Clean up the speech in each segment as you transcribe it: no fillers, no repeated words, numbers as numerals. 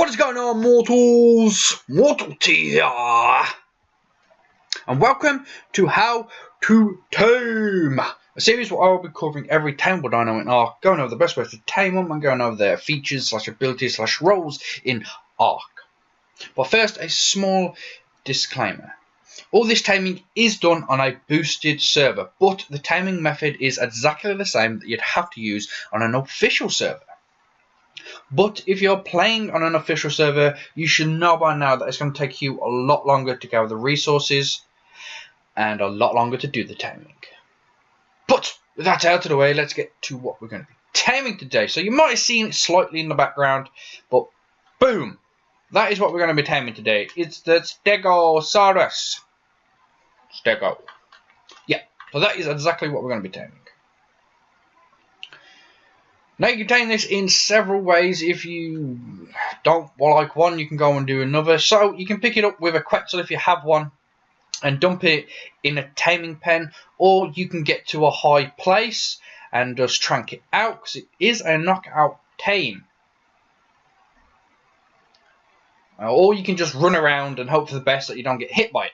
What is going on, mortals? Mortality here, and welcome to How to Tame, a series where I will be covering every tameable dino in Ark, going over the best ways to tame them and going over their features / abilities / roles in Ark. But first, a small disclaimer. All this taming is done on a boosted server, but the taming method is exactly the same that you'd have to use on an official server. But if you're playing on an official server, you should know by now that it's going to take you a lot longer to gather the resources and a lot longer to do the taming. But with that out of the way, let's get to what we're going to be taming today. So you might have seen it slightly in the background, but boom, that is what we're going to be taming today. It's the Stegosaurus. Stego. Yeah, so that is exactly what we're going to be taming. Now you can tame this in several ways. If you don't like one, you can go and do another. So you can pick it up with a Quetzal if you have one and dump it in a taming pen, or you can get to a high place and just trank it out because it is a knockout tame. Or you can just run around and hope for the best that you don't get hit by it.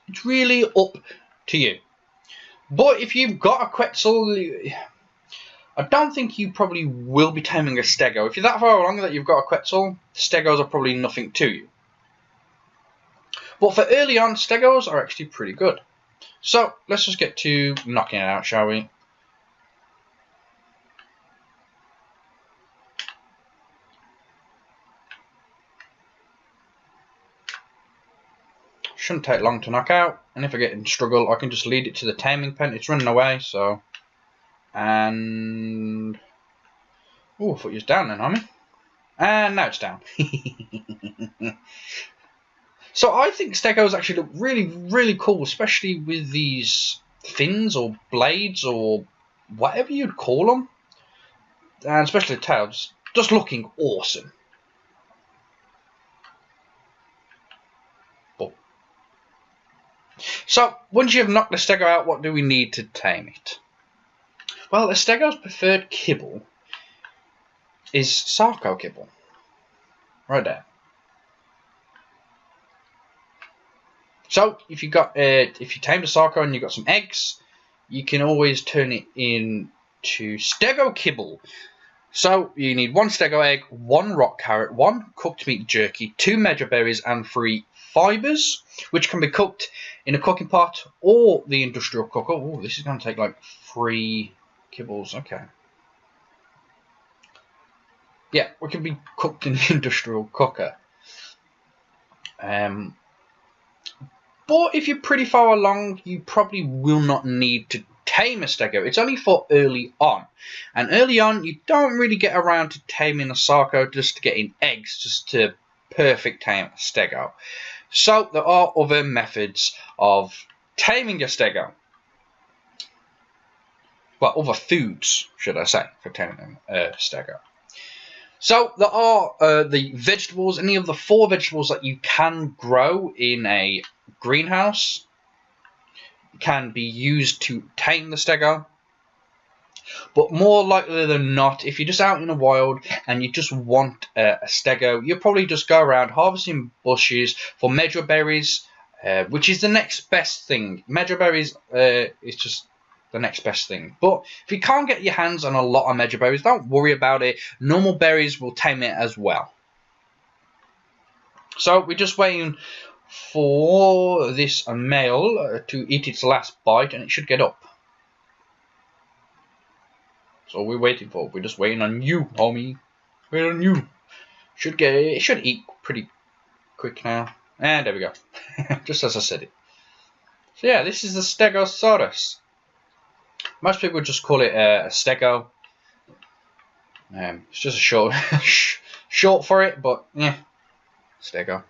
It's really up to you. But if you've got a Quetzal, I don't think you probably will be taming a Stego. If you're that far along that you've got a Quetzal, Stegos are probably nothing to you. But for early on, Stegos are actually pretty good. So let's just get to knocking it out, shall we? Shouldn't take long to knock out, and if I get in struggle, I can just lead it to the taming pen. It's running away, so. And oh, I thought you was down then, homie. And now it's down. So I think Stegos actually look really cool, especially with these fins or blades or whatever you'd call them, and especially the tails, just looking awesome. Oh. So once you've knocked the Stego out, what do we need to tame it? Well, the Stego's preferred kibble is Sarco Kibble. Right there. So if you tamed a Sarco and you've got some eggs, you can always turn it into Stego Kibble. So you need 1 Stego egg, 1 rock carrot, 1 cooked meat jerky, 2 medja berries, and 3 fibres, which can be cooked in a cooking pot or the industrial cooker. Oh, this is going to take like 3 kibbles. Okay. Yeah, we can be cooked in the industrial cooker. But if you're pretty far along, you probably will not need to tame a Stego. It's only for early on. And early on, you don't really get around to taming a Sarco just to get in eggs, just to perfect tame a Stego. So there are other methods of taming a Stego. Well, other foods, should I say, for taming a Stego. So there are the vegetables. Any of the 4 vegetables that you can grow in a greenhouse can be used to tame the Stego. But more likely than not, if you're just out in the wild and you just want a Stego, you'll probably just go around harvesting bushes for medja berries, which is the next best thing. Medja berries is just the next best thing. But if you can't get your hands on a lot of medja berries, don't worry about it. Normal berries will tame it as well. So we're just waiting for this male to eat its last bite, and it should get up. So we're waiting for. We're just waiting on you, homie. Waiting on you. It should eat pretty quick now. And there we go. Just as I said it. So yeah, this is the Stegosaurus. Most people just call it a Stego. It's just a short for it, but yeah, Stego.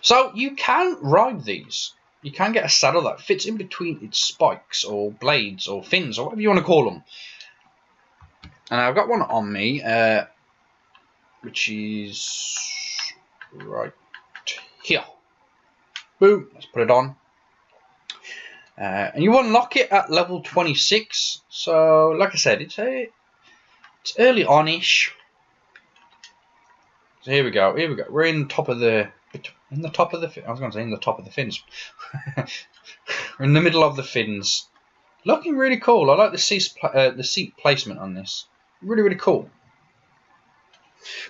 So you can ride these. You can get a saddle that fits in between its spikes or blades or fins or whatever you want to call them. And I've got one on me, which is right here. Boom, let's put it on. And you unlock it at level 26. So, like I said, it's early on-ish. So here we go. Here we go. We're in top of the. In the top of the. I was going to say in the top of the fins. We're in the middle of the fins. Looking really cool. I like the seat placement on this. Really, really cool.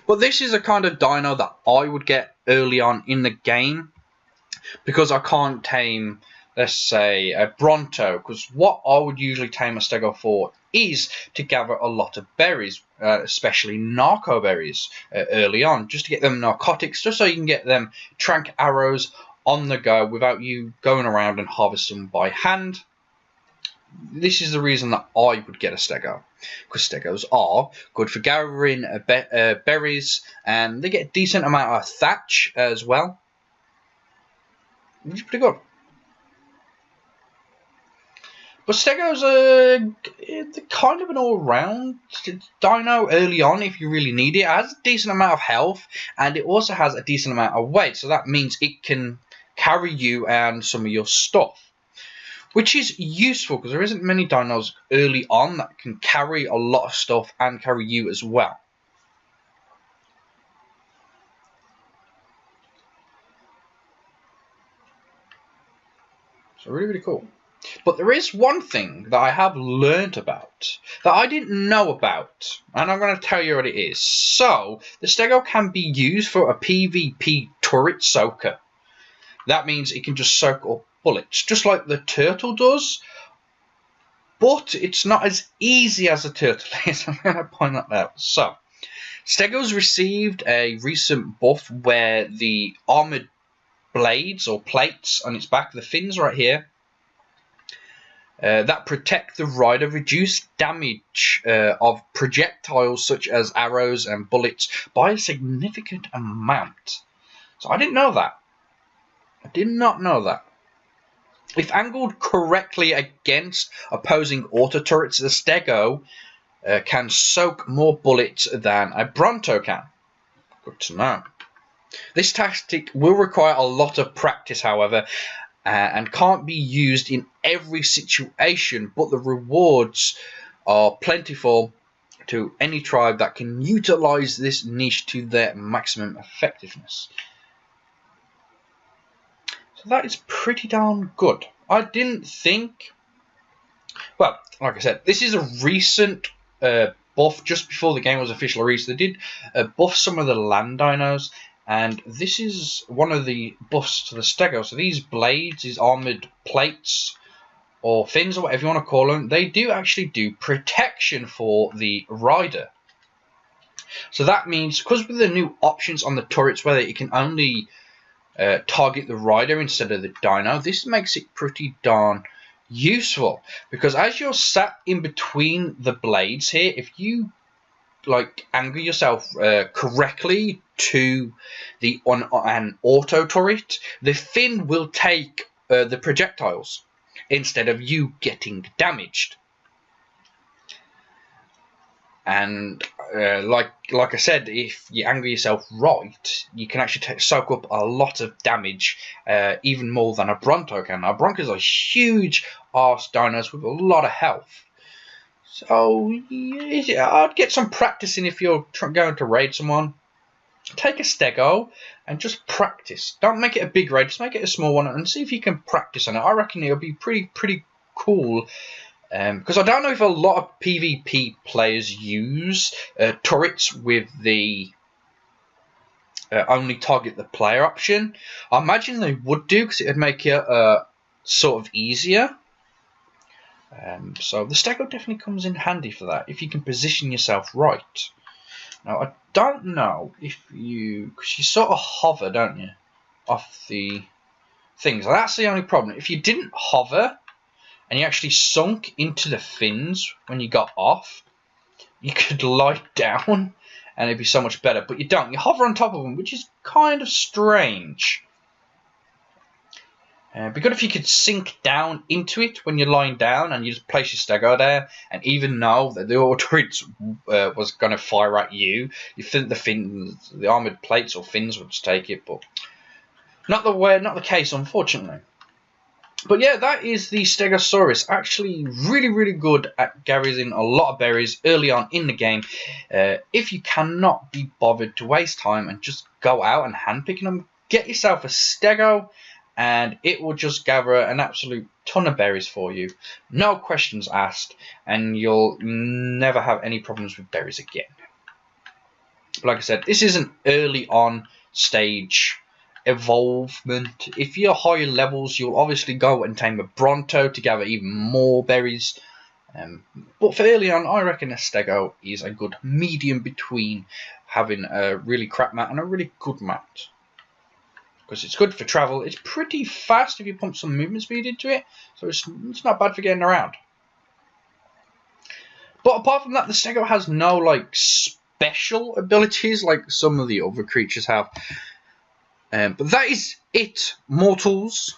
But this is a kind of dino that I would get early on in the game, because I can't tame, let's say, a Bronto. Because what I would usually tame a Stego for is to gather a lot of berries, especially narco berries, early on, just to get them narcotics, just so you can get them trank arrows on the go without you going around and harvesting them by hand. This is the reason that I would get a Stego, because Stegos are good for gathering berries, and they get a decent amount of thatch as well, which is pretty good. But Stegos are kind of an all-round dino early on if you really need it. It has a decent amount of health, and it also has a decent amount of weight, so that means it can carry you and some of your stuff, which is useful because there isn't many dinos early on that can carry a lot of stuff and carry you as well. So really, really cool. But there is one thing that I have learnt about that I didn't know about, and I'm going to tell you what it is. So, the Stego can be used for a PvP turret soaker. That means it can just soak up bullets, just like the turtle does. But it's not as easy as a turtle is. I'm going to point that out. So, Stego's received a recent buff where the armoured blades or plates on its back, the fins right here, that protect the rider, reduce damage of projectiles such as arrows and bullets by a significant amount. So I didn't know that. I did not know that. If angled correctly against opposing auto turrets, the Stego can soak more bullets than a Bronto can. Good to know. This tactic will require a lot of practice, however, and can't be used in every situation, but the rewards are plentiful to any tribe that can utilize this niche to their maximum effectiveness. So that is pretty darn good. I didn't think... Well, like I said, this is a recent buff just before the game was officially released. They did buff some of the land dinos, and this is one of the buffs to the Stego. So these blades, these armoured plates, or fins, or whatever you want to call them, they do actually do protection for the rider. So that means, because with the new options on the turrets, whether it can only target the rider instead of the dino, this makes it pretty darn useful. Because as you're sat in between the blades here, if you angle yourself correctly to an auto turret, the fin will take the projectiles instead of you getting damaged. And like I said, if you angle yourself right, you can actually soak up a lot of damage, even more than a Bronto can. Now, Brontos are huge arse dinos with a lot of health. So, I'd get some practice in if you're going to raid someone. Take a Stego and just practice. Don't make it a big raid, just make it a small one and see if you can practice on it. I reckon it'll be pretty cool. Because I don't know if a lot of PvP players use turrets with the only target the player option. I imagine they would do, because it would make it sort of easier. So the Stego definitely comes in handy for that, if you can position yourself right. Now, I don't know if because you sort of hover, don't you, off the things. Now, that's the only problem. If you didn't hover, and you actually sunk into the fins when you got off, you could lie down, and it'd be so much better. But you don't. You hover on top of them, which is kind of strange. It'd be good if you could sink down into it when you're lying down, and you just place your Stego there, and even know that the auto turret was going to fire at you, you think the armoured plates or fins would just take it, but not the case, unfortunately. But yeah, that is the Stegosaurus. Actually really good at gathering a lot of berries early on in the game. If you cannot be bothered to waste time and just go out and handpicking them, get yourself a Stego and it will just gather an absolute ton of berries for you. No questions asked, and you'll never have any problems with berries again. Like I said, this is an early on stage evolvement. If you're higher levels, you'll obviously go and tame a Bronto to gather even more berries. But for early on, I reckon a Stego is a good medium between having a really crap mat and a really good mat. Because it's good for travel. It's pretty fast if you pump some movement speed into it, so it's not bad for getting around. But apart from that, the Stego has no like special abilities like some of the other creatures have. But that is it, mortals.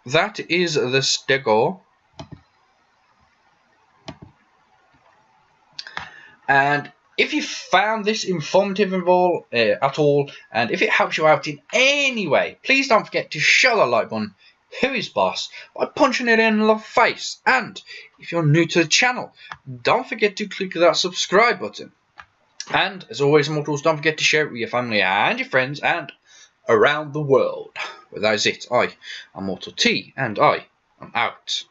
That is the Stego. And if you found this informative at all, and if it helps you out in any way, please don't forget to show the like button, who is boss, by punching it in the face. And if you're new to the channel, don't forget to click that subscribe button. And as always, mortals, don't forget to share it with your family and your friends and around the world. Well, that is it. I am Mortal T, and I am out.